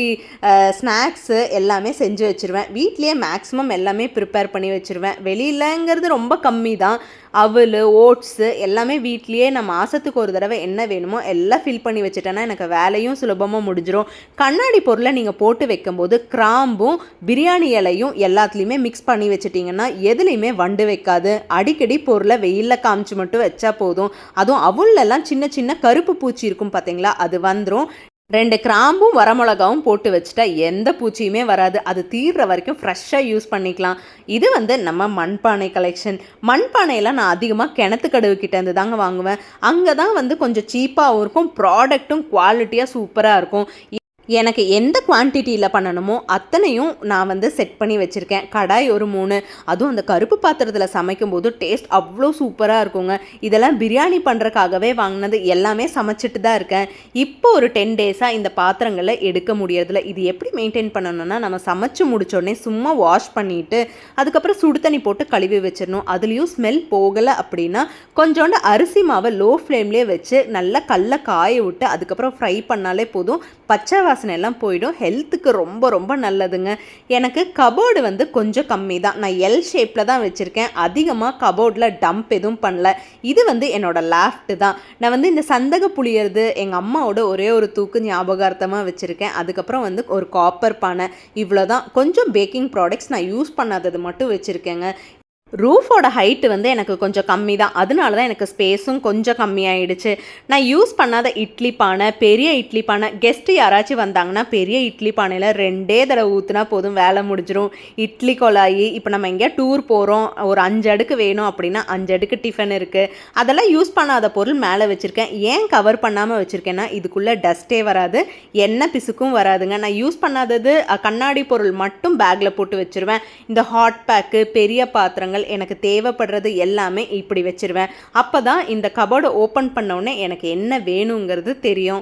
ஸ்நாக்ஸு எல்லாமே செஞ்சு வச்சுருவேன். வீட்லேயே மேக்ஸிமம் எல்லாமே ப்ரிப்பேர் பண்ணி வச்சுருவேன். வெளியிலங்கிறது ரொம்ப கம்மி தான். அவல், ஓட்ஸு எல்லாமே வீட்லேயே நான் மாதத்துக்கு ஒரு தடவை என்ன வேணுமோ எல்லாம் ஃபில் பண்ணி வச்சுட்டேன்னா எனக்கு வேலையும் சுலபமாக முடிஞ்சிடும். கண்ணாடி பொருளை நீங்கள் போட்டு வைக்கும்போது கிராம்பும் பிரியாணி இலையும் எல்லாத்துலேயுமே மிக்ஸ் பண்ணி வச்சுட்டிங்கன்னா எதுலேயுமே வண்டு வைக்காது. அடிக்கடி பொருளை வெயிலில் காமிச்சு மட்டும் வச்சா போதும். அதுவும் அவல்லலாம் சின்ன கருப்பு பூச்சி இருக்கும் பார்த்தீங்களா, அது வந்துடும். 2 கிராம்பும் வரமிளகாவும் போட்டு வச்சுட்டா எந்த பூச்சியுமே வராது. அது தீர்ற வரைக்கும் ஃப்ரெஷ்ஷாக யூஸ் பண்ணிக்கலாம். இது வந்து நம்ம மண்பானை கலெக்ஷன். மண்பானையெல்லாம் நான் அதிகமாக கிணத்துக்கடவு கிட்டேருந்து தாங்க வாங்குவேன். அங்கே தான் வந்து கொஞ்சம் சீப்பாகவும் இருக்கும், ப்ராடக்ட்டும் குவாலிட்டியாக சூப்பராக இருக்கும். எனக்கு எந்த குவான்டிட்டியில் பண்ணணுமோ அத்தனையும் நான் வந்து செட் பண்ணி வச்சுருக்கேன். கடாய் ஒரு 3, அதுவும் அந்த கருப்பு பாத்திரத்தில் சமைக்கும்போது டேஸ்ட் அவ்வளோ சூப்பராக இருக்குங்க. இதெல்லாம் பிரியாணி பண்ணுறக்காகவே வாங்கினது, எல்லாமே சமைச்சிட்டு தான் இருக்கேன். இப்போ ஒரு 10 டேஸாக இந்த பாத்திரங்களை எடுக்க முடியறதில்ல. இது எப்படி மெயின்டைன் பண்ணணும்னா, நம்ம சமைச்சு முடித்தோடனே சும்மா வாஷ் பண்ணிவிட்டு அதுக்கப்புறம் சுடு தண்ணி போட்டு கழுவி வச்சிடணும். அதுலேயும் ஸ்மெல் போகலை அப்படின்னா கொஞ்சோண்டு அரிசி மாவை லோ ஃப்ளேம்லேயே வச்சு நல்லா கல்லை காய விட்டு அதுக்கப்புறம் ஃப்ரை பண்ணாலே போதும். பச்சை வாசனை எல்லாம் போயிடும். ஹெல்த்துக்கு ரொம்ப ரொம்ப நல்லதுங்க. எனக்கு கபோர்டு வந்து கொஞ்சம் கம்மி தான். நான் எல் ஷேப்பில் தான் வச்சுருக்கேன். அதிகமாக கபோர்டில் டம்ப் எதுவும் பண்ணல. இது வந்து என்னோடய லேஃப்ட்டு தான். நான் வந்து இந்த சந்தக புளியறது எங்கள் அம்மாவோட ஒரே ஒரு தூக்கு ஞாபகார்த்தமாக வச்சுருக்கேன். அதுக்கப்புறம் வந்து ஒரு காப்பர் பானை, இவ்வளோ தான். கொஞ்சம் பேக்கிங் ப்ராடக்ட்ஸ் நான் யூஸ் பண்ணாதது மட்டும் வச்சுருக்கேங்க. ரூஃபோட ஹைட்டு வந்து எனக்கு கொஞ்சம் கம்மி தான். அதனால தான் எனக்கு ஸ்பேஸும் கொஞ்சம் கம்மியாயிடுச்சு. நான் யூஸ் பண்ணாத இட்லி பானை, பெரிய இட்லி பானை, கெஸ்ட்டு யாராச்சும் வந்தாங்கன்னா பெரிய இட்லி பானையில் 2 தடவை ஊற்றுனா போதும், வேலை முடிஞ்சிடும். இட்லி குழாயி, இப்போ நம்ம எங்கேயா டூர் போகிறோம், ஒரு 5 அடுக்கு வேணும் அப்படின்னா 5 அடுக்கு டிஃபன் இருக்குது. அதெல்லாம் யூஸ் பண்ணாத பொருள் மேலே வச்சுருக்கேன். ஏன் கவர் பண்ணாமல் வச்சுருக்கேன்னா, இதுக்குள்ளே டஸ்ட்டே வராது, எண்ணெய் பிசுக்கும் வராதுங்க. நான் யூஸ் பண்ணாதது கண்ணாடி பொருள் மட்டும் பேக்கில் போட்டு வச்சுருவேன். இந்த ஹாட் பேக்கு, பெரிய பாத்திரங்கள், எனக்கு தேவைப்படுறது எல்லாமே இப்படி வச்சிருவேன். அப்போ தான் இந்த கபோர்டை ஓப்பன் பண்ணோடனே எனக்கு என்ன வேணுங்கிறது தெரியும்.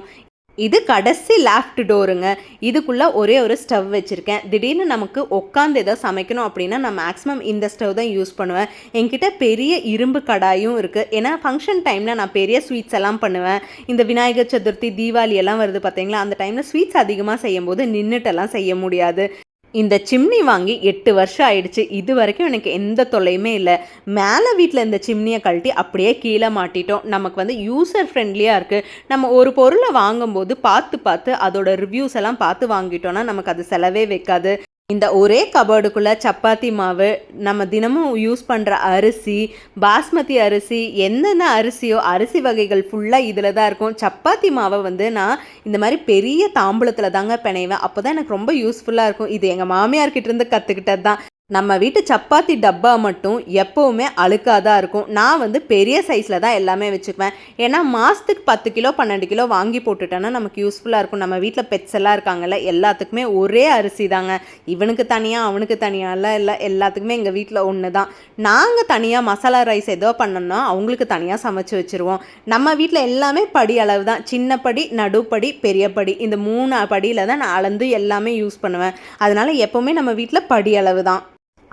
இது கடைசி லேஃப்ட் டோருங்க. இதுக்குள்ளே ஒரே ஒரு ஸ்டவ் வச்சுருக்கேன். திடீர்னு நமக்கு உட்காந்து ஏதோ சமைக்கணும் அப்படின்னா நான் மேக்ஸிமம் இந்த ஸ்டவ் தான் யூஸ் பண்ணுவேன். என்கிட்ட பெரிய இரும்பு கடாயும் இருக்குது. ஏன்னா ஃபங்க்ஷன் டைமில் நான் பெரிய ஸ்வீட்ஸ் எல்லாம் பண்ணுவேன். இந்த விநாயகர் சதுர்த்தி, தீபாவளி எல்லாம் வருது பார்த்தீங்களா, அந்த டைமில் ஸ்வீட்ஸ் அதிகமாக செய்யும் போது நின்றுட்டெல்லாம் செய்ய முடியாது. இந்த சிம்னி வாங்கி 8 வருஷம் ஆயிடுச்சு. இது வரைக்கும் எனக்கு எந்த தொல்லையுமே இல்லை. மேலே வீட்டில் இந்த சிம்னியை கழட்டி அப்படியே கீழே மாட்டிட்டோம். நமக்கு வந்து யூசர் ஃப்ரெண்ட்லியாக இருக்குது. நம்ம ஒரு பொருளை வாங்கும்போது பார்த்து அதோட ரிவ்யூஸ் எல்லாம் பார்த்து வாங்கிட்டோன்னா நமக்கு அது செலவே வைக்காது. இந்த ஒரே கபோர்டுக்குள்ளே சப்பாத்தி மாவு, நம்ம தினமும் யூஸ் பண்ணுற அரிசி, பாஸ்மதி அரிசி, என்னென்ன அரிசியோ அரிசி வகைகள் ஃபுல்லாக இதில் தான் இருக்கும். சப்பாத்தி மாவை வந்து நான் இந்த மாதிரி பெரிய தாம்பூலத்தில் தாங்க பிணைவேன். அப்போ தான் எனக்கு ரொம்ப யூஸ்ஃபுல்லாக இருக்கும். இது எங்கள் மாமியார்கிட்டேருந்து கற்றுக்கிட்டது தான். நம்ம வீட்டு சப்பாத்தி டப்பா மட்டும் எப்போவுமே அழுக்காக தான் இருக்கும். நான் வந்து பெரிய சைஸில் தான் எல்லாமே வச்சுக்குவேன். ஏன்னா மாதத்துக்கு 10 கிலோ 12 கிலோ வாங்கி போட்டுட்டோன்னா நமக்கு யூஸ்ஃபுல்லாக இருக்கும். நம்ம வீட்டில் பெட்ஸ் எல்லாம் இருக்காங்கல்ல, எல்லாத்துக்குமே ஒரே அரிசி தாங்க. இவனுக்கு தனியாக அவனுக்கு தனியாகலாம் இல்லை, எல்லாத்துக்குமே எங்கள் வீட்டில் ஒன்று தான். நாங்கள் தனியாக மசாலா ரைஸ் ஏதோ பண்ணோம்னா அவங்களுக்கு தனியாக சமைச்சு வச்சுருவோம். நம்ம வீட்டில் எல்லாமே படி அளவு தான். சின்ன படி, நடுப்படி, பெரிய படி, இந்த 3 படியில் தான் நான் அளந்து எல்லாமே யூஸ் பண்ணுவேன். அதனால் எப்போவுமே நம்ம வீட்டில் படி அளவு தான்.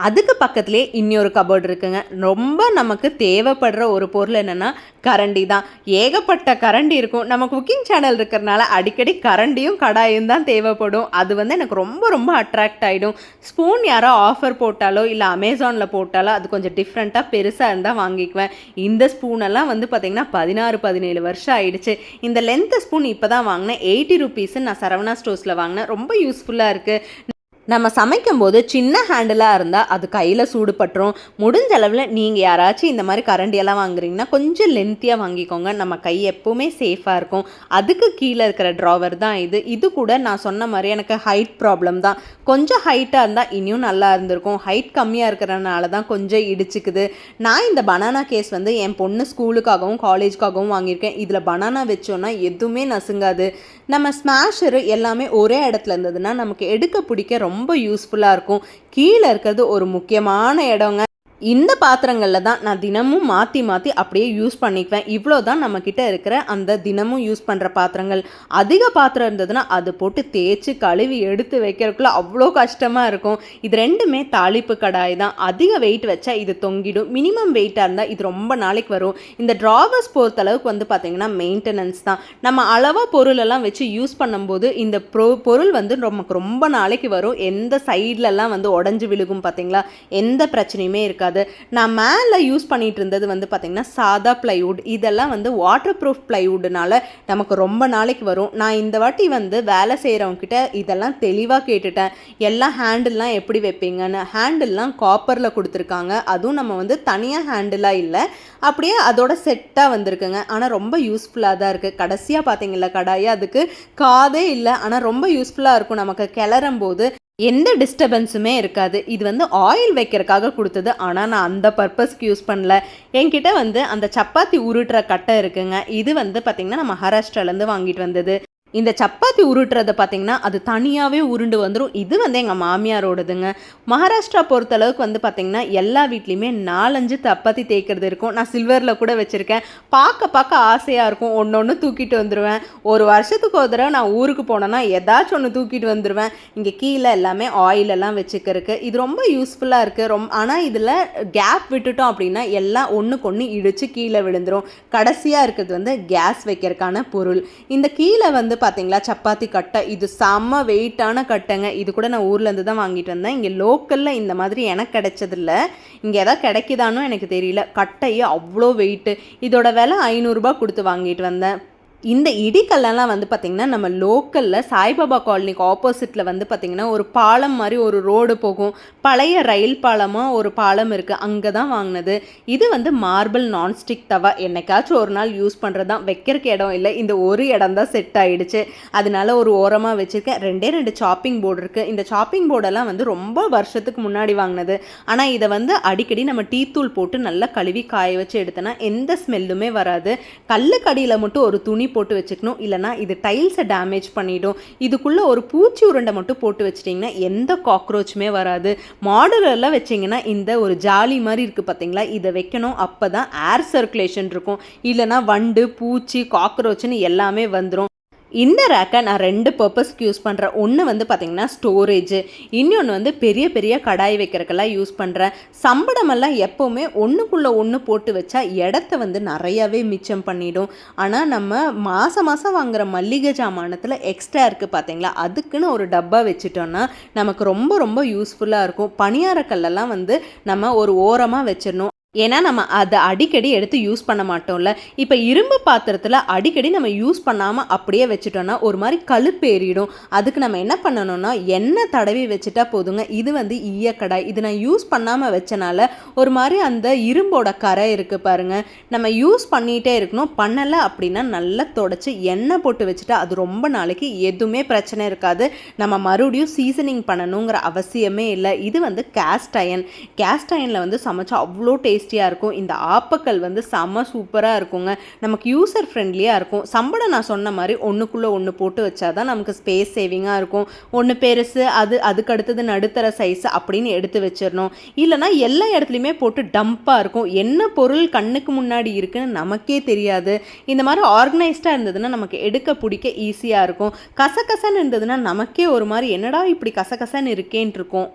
அதுக்கு பக்கத்துலேயே இன்னொரு கபோர்டு இருக்குங்க. ரொம்ப நமக்கு தேவைப்படுற ஒரு பொருள் என்னென்னா கரண்டி தான். ஏகப்பட்ட கரண்டி இருக்கும். நம்ம குக்கிங் சேனல் இருக்கிறனால அடிக்கடி கரண்டியும் கடாயும் தான் தேவைப்படும். அது வந்து எனக்கு ரொம்ப ரொம்ப அட்ராக்ட் ஆகிடும். ஸ்பூன் யாரோ ஆஃபர் போட்டாலோ இல்லை அமேசானில் போட்டாலோ அது கொஞ்சம் டிஃப்ரெண்ட்டாக பெருசாக இருந்தால் வாங்கிக்குவேன். இந்த ஸ்பூனெல்லாம் வந்து பார்த்திங்கன்னா 16-17 வருஷம் ஆயிடுச்சு. இந்த லென்த்து ஸ்பூன் இப்போ தான் வாங்கினேன். 80 ருபீஸுன்னு நான் சரவணா ஸ்டோர்ஸில் வாங்கினேன். ரொம்ப யூஸ்ஃபுல்லாக இருக்குது. நம்ம சமைக்கும்போது சின்ன ஹேண்டிலாக இருந்தால் அது கையில் சூடு பட்டுரும். முடிஞ்ச அளவில் நீங்கள் யாராச்சும் இந்த மாதிரி கரண்டியெல்லாம் வாங்குறீங்கன்னா கொஞ்சம் லென்த்தியாக வாங்கிக்கோங்க. நம்ம கை எப்போவுமே சேஃபாக இருக்கும். அதுக்கு கீழே இருக்கிற ட்ராவர் தான் இது. இது கூட நான் சொன்ன மாதிரி எனக்கு ஹைட் ப்ராப்ளம் தான். கொஞ்சம் ஹைட்டாக இருந்தால் இன்னும் நல்லா இருந்திருக்கும். ஹைட் கம்மியாக இருக்கிறனால தான் கொஞ்சம் இடிச்சுக்குது. நான் இந்த பனானா கேஸ் வந்து என் பொண்ணு ஸ்கூலுக்காகவும் காலேஜுக்காகவும் வாங்கியிருக்கேன். இதில் பனானா வச்சோன்னா எதுவுமே நசுங்காது. நம்ம ஸ்மாஷரு எல்லாமே ஒரே இடத்துல இருந்ததுன்னா நமக்கு எடுக்க பிடிக்க ரொம்ப யூஸ்ஃபுல்லாக இருக்கும். கீழே இருக்கிறது ஒரு முக்கியமான இடங்க. இந்த பாத்திரங்களில் தான் நான் தினமும் மாற்றி அப்படியே யூஸ் பண்ணிக்குவேன். இவ்வளோ தான் நம்மக்கிட்ட இருக்கிற அந்த தினமும் யூஸ் பண்ணுற பாத்திரங்கள். அதிக பாத்திரம் இருந்ததுன்னா அது போட்டு தேய்ச்சி கழுவி எடுத்து வைக்கிறதுக்குள்ள அவ்வளோ கஷ்டமாக இருக்கும். இது ரெண்டுமே தாளிப்பு கடாய் தான். அதிக வெயிட் வச்சா இது தொங்கிடும். மினிமம் வெயிட்டாக இருந்தால் இது ரொம்ப நாளைக்கு வரும். இந்த ட்ராவர்ஸ் பொறுத்தளவுக்கு வந்து பார்த்திங்கன்னா மெயின்டெனன்ஸ் தான். நம்ம அளவாக பொருளெல்லாம் வச்சு யூஸ் பண்ணும்போது இந்த பொருள் வந்து நமக்கு ரொம்ப நாளைக்கு வரும். எந்த சைட்லலாம் வந்து உடஞ்சி விழுகும் பார்த்தீங்களா, எந்த பிரச்சனையுமே இருக்காது. இருக்காது. நான் மேலே யூஸ் பண்ணிகிட்டு இருந்தது வந்து பார்த்திங்கன்னா சாதா ப்ளைவுட். இதெல்லாம் வந்து வாட்டர் ப்ரூஃப் ப்ளைவுட்னால நமக்கு ரொம்ப நாளைக்கு வரும். நான் இந்த வாட்டி வந்து வேலை செய்கிறவங்கக்கிட்ட இதெல்லாம் தெளிவாக கேட்டுட்டேன். எல்லாம் ஹேண்டில்லாம் எப்படி வைப்பீங்கன்னு. ஹேண்டில்லாம் காப்பரில் கொடுத்துருக்காங்க. அதுவும் நம்ம வந்து தனியாக ஹேண்டிலாக இல்லை, அப்படியே அதோட செட்டாக வந்திருக்குங்க. ஆனால் ரொம்ப யூஸ்ஃபுல்லாக தான் இருக்குது. கடைசியாக பார்த்தீங்களா கடாயை, அதுக்கு காதே இல்லை, ஆனால் ரொம்ப யூஸ்ஃபுல்லாக இருக்கும். நமக்கு கிளறும் போது எந்த டிஸ்டர்பன்ஸுமே இருக்காது. இது வந்து ஆயில் வைக்கிறதுக்காக கொடுத்தது, ஆனால் நான் அந்த பர்பஸ்க்கு யூஸ் பண்ணல. என்கிட்ட வந்து அந்த சப்பாத்தி உருட்டுற கட்டை இருக்குங்க. இது வந்து பார்த்திங்கன்னா நான் மகாராஷ்டிராலேருந்து வாங்கிட்டு வந்தது. இந்த சப்பாத்தி உருட்டுறதை பார்த்திங்கன்னா அது தனியாகவே உருண்டு வந்துடும். இது வந்து எங்கள் மாமியாரோடதுங்க. மகாராஷ்டிரா பொறுத்தளவுக்கு வந்து பார்த்திங்கன்னா எல்லா வீட்லேயுமே 4-5 சப்பாத்தி தேய்க்கிறது இருக்கும். நான் சில்வரில் கூட வச்சுருக்கேன். பார்க்க ஆசையாக இருக்கும். ஒன்று தூக்கிட்டு வந்துடுவேன். ஒரு வருஷத்துக்கு ஒரு தடவை நான் ஊருக்கு போனேன்னா ஏதாச்சும் ஒன்று தூக்கிட்டு வந்துடுவேன். இங்கே கீழே எல்லாமே ஆயிலெல்லாம் வச்சுக்கிறதுக்கு இது ரொம்ப யூஸ்ஃபுல்லாக இருக்குது. ஆனால் இதில் கேப் விட்டுட்டோம் அப்படின்னா எல்லாம் ஒன்றுக்கு ஒன்று இடித்து கீழே விழுந்துடும். கடைசியாக இருக்கிறது வந்து கேஸ் வைக்கிறதுக்கான பொருள். இந்த கீழே வந்து பார்த்தீங்களா சப்பாத்தி கட்டை, இது செம்ம வெயிட்டான கட்டைங்க. இது கூட நான் ஊர்லேருந்து தான் வாங்கிட்டு வந்தேன். இங்கே லோக்கலில் இந்த மாதிரி எனக்கு கிடைச்சதில்ல. இங்கே எதாவது கிடைக்குதானோ எனக்கு தெரியல. கட்டையே அவ்வளோ வெயிட்டு. இதோட விலை 500 ரூபா கொடுத்து வாங்கிட்டு வந்தேன். இந்த இடிக்கல்லாம் வந்து பார்த்திங்கன்னா நம்ம லோக்கலில் சாய்பாபா காலனிக்கு ஆப்போசிட்டில் வந்து பார்த்திங்கன்னா ஒரு பாலம் மாதிரி ஒரு ரோடு போகும். பழைய ரயில் பாலமாக ஒரு பாலம் இருக்குது, அங்கே தான் வாங்கினது. இது வந்து மார்பிள் நான்ஸ்டிக் தவா. என்னைக்காச்சும் ஒரு நாள் யூஸ் பண்ணுறது தான். வைக்கிறக்கு இடம் இல்லை, இந்த ஒரு இடம் தான் செட் ஆகிடுச்சு. அதனால ஒரு ஓரமாக வச்சுருக்கேன். 2 சாப்பிங் போர்டு இருக்குது. இந்த சாப்பிங் போர்டெல்லாம் வந்து ரொம்ப வருஷத்துக்கு முன்னாடி வாங்கினது. ஆனால் இதை வந்து அடிக்கடி நம்ம டீ தூள் போட்டு நல்லா கழுவி காய வச்சு எடுத்தோன்னா எந்த ஸ்மெல்லுமே வராது. கல்லுக்கடியில் மட்டும் ஒரு துணி போட்டு வச்சுக்கணும், இல்லைனா இது டைல்ஸை டேமேஜ் பண்ணிடும். இதுக்குள்ளே ஒரு பூச்சி உருண்டை மட்டும் போட்டு வச்சிட்டிங்கன்னா எந்த காக்ரோச்சுமே வராது. மாடுலரில் வச்சிங்கன்னா இந்த ஒரு ஜாலி மாதிரி இருக்குது பார்த்தீங்களா, இதை வைக்கணும். அப்போ தான் ஏர் சர்க்குலேஷன் இருக்கும். இல்லைனா வண்டு பூச்சி காக்ரோச்சுன்னு எல்லாமே வந்துடும். இந்த ரேக்கை நான் 2 பர்பஸ்க்கு யூஸ் பண்ணுறேன். ஒன்று வந்து பார்த்திங்கன்னா ஸ்டோரேஜு, இன்னொன்று வந்து பெரிய பெரிய கடாய் வைக்கிறதுக்கெல்லாம் யூஸ் பண்ணுறேன். சம்படமெல்லாம் எப்போவுமே ஒன்றுக்குள்ளே ஒன்று போட்டு வச்சா இடத்த வந்து நிறையாவே மிச்சம் பண்ணிடும். ஆனால் நம்ம மாதம் வாங்குகிற மல்லிகை ஜாமானத்தில் எக்ஸ்ட்ரா இருக்குது பார்த்தீங்களா, அதுக்குன்னு ஒரு டப்பா வச்சுட்டோன்னா நமக்கு ரொம்ப யூஸ்ஃபுல்லாக இருக்கும். பணியாரக்கல்லெல்லாம் வந்து நம்ம ஒரு ஓரமாக வச்சிடணும். ஏன்னா நம்ம அதை அடிக்கடி எடுத்து யூஸ் பண்ண மாட்டோம்ல. இப்போ இரும்பு பாத்திரத்தில் அடிக்கடி நம்ம யூஸ் பண்ணாமல் அப்படியே வச்சுட்டோன்னா ஒரு மாதிரி கழுப்பேறிடும். அதுக்கு நம்ம என்ன பண்ணணும்னா எண்ணெய் தடவி வச்சுட்டா போதுங்க. இது வந்து ஈயக்கடாய். இது நான் யூஸ் பண்ணாமல் வச்சனால ஒரு மாதிரி அந்த இரும்போட கரை இருக்குது பாருங்கள். நம்ம யூஸ் பண்ணிகிட்டே இருக்கணும். பண்ணலை அப்படின்னா நல்லா தொடச்சி எண்ணெய் போட்டு வச்சுட்டா அது ரொம்ப நாளைக்கு எதுவுமே பிரச்சனை இருக்காது. நம்ம மறுபடியும் சீசனிங் பண்ணணுங்கிற அவசியமே இல்லை. இது வந்து கேஸ்ட் அயனில் வந்து சமைச்சா அவ்வளோ டேஸ்டியாக இருக்கும். இந்த ஆப்பக்கல் வந்து செம்ம சூப்பராக இருக்குங்க. நமக்கு யூசர் ஃப்ரெண்ட்லியாக இருக்கும். சம்பளம் நான் சொன்ன மாதிரி ஒன்றுக்குள்ளே ஒன்று போட்டு வச்சாதான் நமக்கு ஸ்பேஸ் சேவிங்காக இருக்கும். ஒன்று பெருசு, அதுக்கு அடுத்தது நடுத்தர சைஸ் அப்படின்னு எடுத்து வச்சிடணும். இல்லைனா எல்லா இடத்துலையுமே போட்டு டம்ப்பாக இருக்கும். என்ன பொருள் கண்ணுக்கு முன்னாடி இருக்குன்னு நமக்கே தெரியாது. இந்த மாதிரி ஆர்கனைஸ்டாக இருந்ததுன்னா நமக்கு எடுக்க பிடிக்க ஈஸியாக இருக்கும். கசகசன்னு இருந்ததுன்னா நமக்கே ஒரு மாதிரி என்னடா இப்படி கசகசன்னு இருக்கேன்ட்டு இருக்கும்.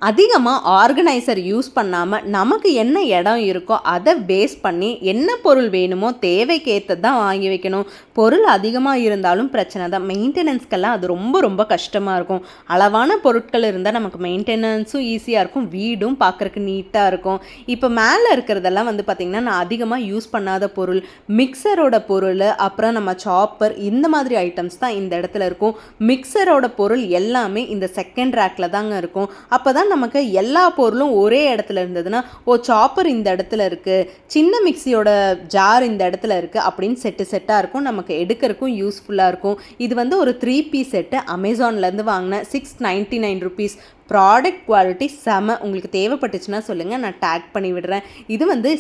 அதிகமாக ஆர்கனைசர் யூஸ் பண்ணாமல் நமக்கு என்ன இடம் இருக்கோ அதை பேஸ் பண்ணி என்ன பொருள் வேணுமோ தேவைக்கேற்றது தான் வாங்கி வைக்கணும். பொருள் அதிகமாக இருந்தாலும் பிரச்சனை தான். மெயின்டெனன்ஸ்க்கெல்லாம் அது ரொம்ப கஷ்டமாக இருக்கும். அளவான பொருட்கள் இருந்தால் நமக்கு மெயின்டெனன்ஸும் ஈஸியாக இருக்கும், வீடும் பார்க்குறக்கு நீட்டாக இருக்கும். இப்போ மேலே இருக்கிறதெல்லாம் வந்து பார்த்திங்கன்னா நான் அதிகமாக யூஸ் பண்ணாத பொருள், மிக்சரோட பொருள், அப்புறம் நம்ம சாப்பர், இந்த மாதிரி ஐட்டம்ஸ் தான் இந்த இடத்துல இருக்கும். மிக்சரோட பொருள் எல்லாமே இந்த செகண்ட் ரேக்கில் தாங்க இருக்கும். அப்போ தான் நமக்கு எல்லா பொருளும் ஒரே இடத்துல இருந்ததுன்னா, சாப்பர் இந்த இடத்துல இருக்குது, சின்ன மிக்சியோட ஜார் இந்த இடத்துல இருக்குது அப்படின்னு செட்டாக இருக்கும். நமக்கு எடுக்கிறதுக்கும் யூஸ்ஃபுல்லாக இருக்கும். இது வந்து ஒரு 3 பீஸ் செட்டு அமேசான்லேருந்து வாங்கினேன். 699 ருபீஸ். ப்ராடக்ட் குவாலிட்டி செம. உங்களுக்கு தேவைப்பட்டுச்சுன்னா சொல்லுங்கள், நான் டேக் பண்ணி விடுறேன். இது வந்து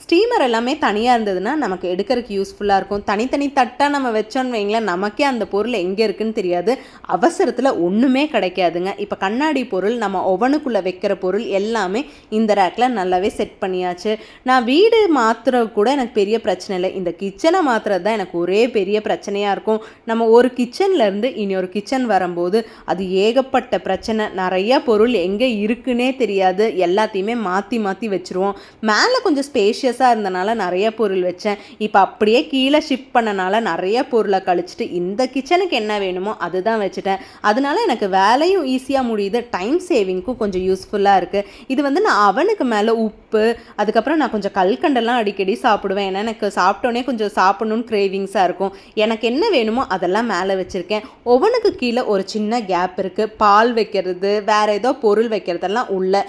ஸ்டீமர் எல்லாமே தனியாக இருந்ததுன்னா நமக்கு எடுக்கிறதுக்கு யூஸ்ஃபுல்லாக இருக்கும். தனித்தனி தட்டாக நம்ம வச்சோன்னு வைங்களேன், நமக்கே அந்த பொருள் எங்கே இருக்குன்னு தெரியாது. அவசரத்தில் ஒன்றுமே கிடைக்காதுங்க. இப்போ கண்ணாடி பொருள், நம்ம ஓவனுக்குள்ளே வைக்கிற பொருள் எல்லாமே இந்த ரேக்கில் நல்லாவே செட் பண்ணியாச்சு. நான் வீடு மாற்றுறது கூட எனக்கு பெரிய பிரச்சனை இல்லை. இந்த கிச்சனை மாற்றுறது தான் எனக்கு ஒரே பெரிய பிரச்சனையாக இருக்கும். நம்ம ஒரு கிச்சன்லேருந்து இனி ஒரு கிச்சன் வரும்போது அது ஏகப்பட்ட பிரச்சனை. நிறைய பொருள் எங்கே இருக்குன்னே தெரியாது, எல்லாத்தையுமே மாற்றி மாற்றி வச்சுருவோம். மேலே கொஞ்சம் ஸ்பேஷியஸாக இருந்தனால நிறைய பொருள் வச்சேன். இப்போ அப்படியே கீழே ஷிஃப்ட் பண்ணனால நிறைய பொருளை கழிச்சிட்டு இந்த கிச்சனுக்கு என்ன வேணுமோ அதுதான் வச்சுட்டேன். அதனால எனக்கு வேலையும் ஈஸியாக முடியுது, டைம் சேவிங்க்கும் கொஞ்சம் யூஸ்ஃபுல்லாக இருக்குது. இது வந்து நான் அவனுக்கு மேலே உப்பு, அதுக்கப்புறம் நான் கொஞ்சம் கல்கண்டெல்லாம் அடிக்கடி சாப்பிடுவேன். ஏன்னா எனக்கு சாப்பிட்டோன்னே கொஞ்சம் சாப்பிடணும்னு கிரேவிங்ஸாக இருக்கும். எனக்கு என்ன வேணுமோ அதெல்லாம் மேலே வச்சுருக்கேன். ஓவனுக்கு கீழே ஒரு சின்ன கேப் இருக்குது, பால் வைக்கிறது வேறு ஏதோ பொருள் வைக்கிறதெல்லாம் உள்ள.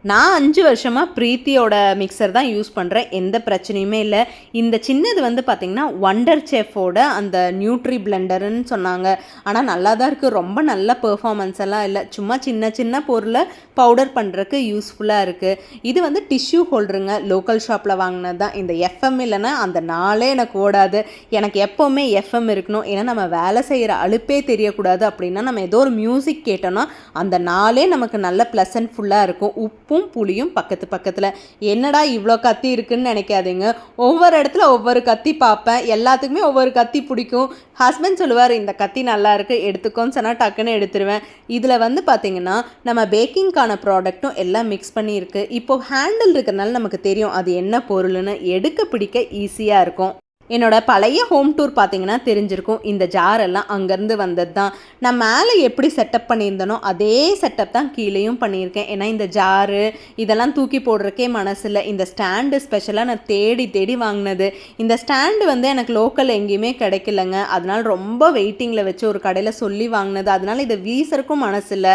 நான் 5 வருஷமாக ப்ரீத்தியோட மிக்சர் தான் யூஸ் பண்ணுறேன், எந்த பிரச்சனையுமே இல்லை. இந்த சின்னது வந்து பார்த்திங்கன்னா வண்டர் செஃப்போட அந்த நியூட்ரி பிளெண்டர்னு சொன்னாங்க. ஆனால் நல்லா தான் இருக்குது, ரொம்ப நல்ல பெர்ஃபார்மன்ஸ் எல்லாம் இல்லை, சும்மா சின்ன சின்ன பொருளை பவுடர் பண்ணுறதுக்கு யூஸ்ஃபுல்லாக இருக்குது. இது வந்து டிஷ்யூ ஹோல்டருங்க, லோக்கல் ஷாப்பில் வாங்கினது தான். இந்த எஃப்எம் இல்லைன்னா அந்த நாளே எனக்கு ஓடாது. எனக்கு எப்போவுமே எஃப்எம் இருக்கணும், ஏன்னா நம்ம வேலை செய்கிற அலுப்பே தெரியக்கூடாது. அப்படின்னா நம்ம ஏதோ ஒரு மியூசிக் கேட்டோன்னா அந்த நாளே நமக்கு நல்ல ப்ளசன்ட்ஃபுல்லாக இருக்கும். உப்பும் புளியும் பக்கத்து பக்கத்தில். என்னடா இவ்வளோ கத்தி இருக்குன்னு நினைக்காதீங்க, ஒவ்வொரு இடத்துல ஒவ்வொரு கத்தி பார்ப்பேன், எல்லாத்துக்குமே ஒவ்வொரு கத்தி பிடிக்கும். ஹஸ்பண்ட் சொல்லுவார் இந்த கத்தி நல்லா இருக்குது எடுத்துக்கோன்னு சொன்னால் டக்குன்னு எடுத்துருவேன். இதில் வந்து பார்த்திங்கன்னா நம்ம பேக்கிங்கான ப்ராடக்ட்டும் எல்லாம் மிக்ஸ் பண்ணியிருக்கு. இப்போது ஹேண்டில் இருக்கிறதுனால நமக்கு தெரியும் அது என்ன பொருள்னு, எடுக்க பிடிக்க ஈஸியாக இருக்கும். என்னோட பழைய ஹோம் டூர் பார்த்தீங்கன்னா தெரிஞ்சிருக்கும். இந்த ஜார் எல்லாம் அங்கேருந்து வந்தது தான். நான் மேலே எப்படி செட்டப் பண்ணியிருந்தனோ அதே செட்டப் தான் கீழேயும் பண்ணியிருக்கேன். ஏன்னா இந்த ஜாரு இதெல்லாம் தூக்கி போடுறக்கே மனசில்லை. இந்த ஸ்டாண்டு ஸ்பெஷலாக நான் தேடி தேடி வாங்கினது. இந்த ஸ்டாண்டு வந்து எனக்கு லோக்கல் எங்கேயுமே கிடைக்கலங்க, அதனால ரொம்ப வெயிட்டிங்கில் வச்சு ஒரு கடையில் சொல்லி வாங்கினது. அதனால் இதை வீசறக்கும் மனசில்லை.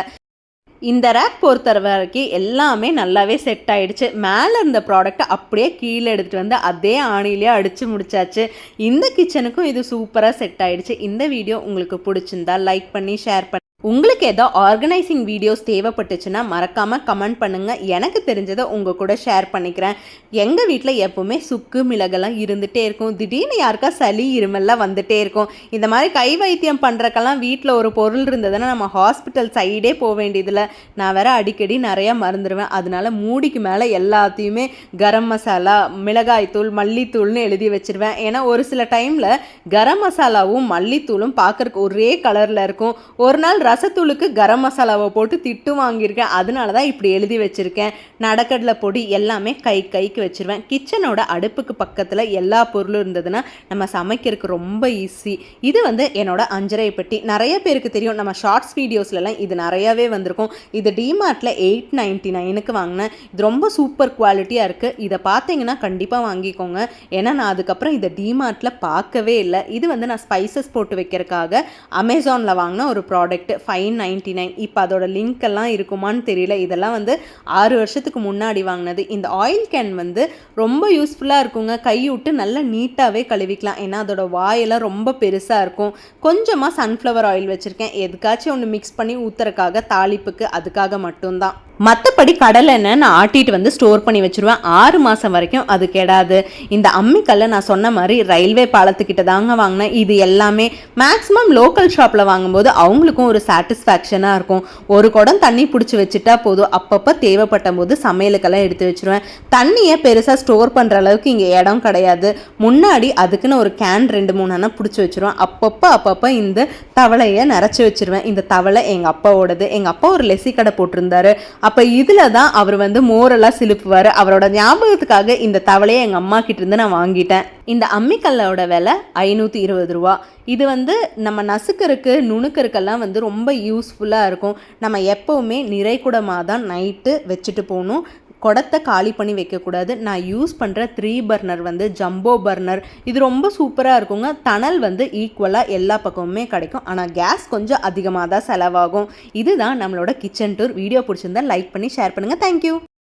இந்த ரேக் பொறுத்த வரைக்கும் எல்லாமே நல்லாவே செட் ஆகிடுச்சு. மேலே இருந்த ப்ராடக்ட்டை அப்படியே கீழே எடுத்துகிட்டு வந்து அதே ஆணிலேயே அடித்து முடிச்சாச்சு. இந்த கிச்சனுக்கும் இது சூப்பராக செட் ஆகிடுச்சு. இந்த வீடியோ உங்களுக்கு பிடிச்சிருந்தா லைக் பண்ணி ஷேர் பண்ணி, உங்களுக்கு ஏதோ ஆர்கனைசிங் வீடியோஸ் தேவைப்பட்டுச்சுன்னா மறக்காமல் கமெண்ட் பண்ணுங்கள். எனக்கு தெரிஞ்சதை உங்கள் கூட ஷேர் பண்ணிக்கிறேன். எங்கள் வீட்டில் எப்போவுமே சுக்கு மிளகெல்லாம் இருந்துகிட்டே இருக்கும். திடீர்னு யாருக்கா சளி இருமெல்லாம் வந்துகிட்டே இருக்கும். இந்த மாதிரி கை வைத்தியம் பண்ணுறக்கெல்லாம் வீட்டில் ஒரு பொருள் இருந்ததுன்னா நம்ம ஹாஸ்பிட்டல் சைடே போக வேண்டியதில்லை. நான் வேறு அடிக்கடி நிறையா மறந்துடுவேன். அதனால மூடிக்கு மேலே எல்லாத்தையுமே கரம் மசாலா, மிளகாய்த்தூள், மல்லித்தூள்னு எழுதி வச்சுருவேன். ஏன்னா ஒரு சில டைமில் கரம் மசாலாவும் மல்லித்தூளும் பார்க்குறக்கு ஒரே கலரில் இருக்கும். ஒரு நாள் ரசத்தூளுக்கு கரம் மசாலாவை போட்டு திட்டு வாங்கியிருக்கேன், அதனால தான் இப்படி எழுதி வச்சுருக்கேன். நடக்கடலை பொடி எல்லாமே கைக்கு வச்சுருவேன். கிச்சனோட அடுப்புக்கு பக்கத்தில் எல்லா பொருளும் இருந்ததுன்னா நம்ம சமைக்கிறதுக்கு ரொம்ப ஈஸி. இது வந்து என்னோட 5.5 பெட்டி. நிறைய பேருக்கு தெரியும், நம்ம ஷார்ட்ஸ் வீடியோஸ்லாம் இது நிறையாவே வந்திருக்கும். இது டிமார்ட்டில் 899க்கு வாங்கினேன். இது ரொம்ப சூப்பர் குவாலிட்டியாக இருக்குது. இதை பார்த்தீங்கன்னா கண்டிப்பாக வாங்கிக்கோங்க. ஏன்னா நான் அதுக்கப்புறம் இதை டிமார்ட்டில் பார்க்கவே இல்லை. இது வந்து நான் ஸ்பைசஸ் போட்டு வைக்கிறதுக்காக அமேசானில் வாங்கின ஒரு ப்ராடக்ட், 599. இப்போ அதோட லிங்க் எல்லாம் இருக்குமான்னு தெரியல. இதெல்லாம் வந்து 6 வருஷத்துக்கு முன்னாடி வாங்கினது. இந்த ஆயில் கேன் வந்து ரொம்ப யூஸ்ஃபுல்லாக இருக்குங்க. கை விட்டு நல்லா நீட்டாகவே கழுவிக்கலாம். ஏன்னா அதோட வாயெல்லாம் ரொம்ப பெருசாக இருக்கும். கொஞ்சமாக சன்ஃப்ளவர் ஆயில் வச்சுருக்கேன், எதுக்காச்சும் ஒன்று மிக்ஸ் பண்ணி ஊற்றுறக்காக, தாளிப்புக்கு, அதுக்காக மட்டும்தான். மற்றபடி கடலை எண்ணெய் நான் ஆட்டிட்டு வந்து ஸ்டோர் பண்ணி வச்சுருவேன். 6 மாதம் வரைக்கும் அது கெடாது. இந்த அம்மிக்கல்லை நான் சொன்ன மாதிரி ரயில்வே பாலத்துக்கிட்ட தாங்க வாங்கினேன். இது எல்லாமே மேக்ஸிமம் லோக்கல் ஷாப்பில் வாங்கும்போது அவங்களுக்கும் ஒரு சாட்டிஸ்ஃபேக்ஷனாக இருக்கும். ஒரு குடம் தண்ணி பிடிச்சி வச்சுட்டா போதும், அப்பப்போ தேவைப்பட்ட போது சமையலுக்கெல்லாம் எடுத்து வச்சுருவேன். தண்ணியை பெருசாக ஸ்டோர் பண்ணுற அளவுக்கு இங்கே இடம் கிடையாது. முன்னாடி அதுக்குன்னு ஒரு கேன் 2-3 பிடிச்சி வச்சுருவேன். அப்பப்போ இந்த தவளையை நிறச்சி வச்சுருவேன். இந்த தவளை எங்கள் அப்பாவோடது. எங்கள் அப்பா ஒரு லெசி கடை போட்டிருந்தாரு. அப்போ இதில் தான் அவர் வந்து மோரெல்லாம் சிலுப்புவார். அவரோட ஞாபகத்துக்காக இந்த தவளையை எங்கள் அம்மா கிட்டேருந்து நான் வாங்கிட்டேன். இந்த அம்மிக்கல்லோட விலை 520 ரூபா. இது வந்து நம்ம நசுக்கருக்கு, நுணுக்கருக்கெல்லாம் வந்து ரொம்ப யூஸ்ஃபுல்லாக இருக்கும். நம்ம எப்போவுமே நிறைகுடமாக தான் நைட்டு வச்சுட்டு போகணும். குடத்தை காலி பண்ணி வைக்கக்கூடாது. நான் யூஸ் பண்ணுற 3 பர்னர் வந்து ஜம்போ பர்னர். இது ரொம்ப சூப்பராக இருக்குங்க. தணல் வந்து ஈக்குவலாக எல்லா பக்கமுமே கிடைக்கும். ஆனால் கேஸ் கொஞ்சம் அதிகமாக தான் செலவாகும். இதுதான் நம்மளோட கிச்சன் டூர். வீடியோ பிடிச்சிருந்தா லைக் பண்ணி ஷேர் பண்ணுங்கள். தேங்க்யூ.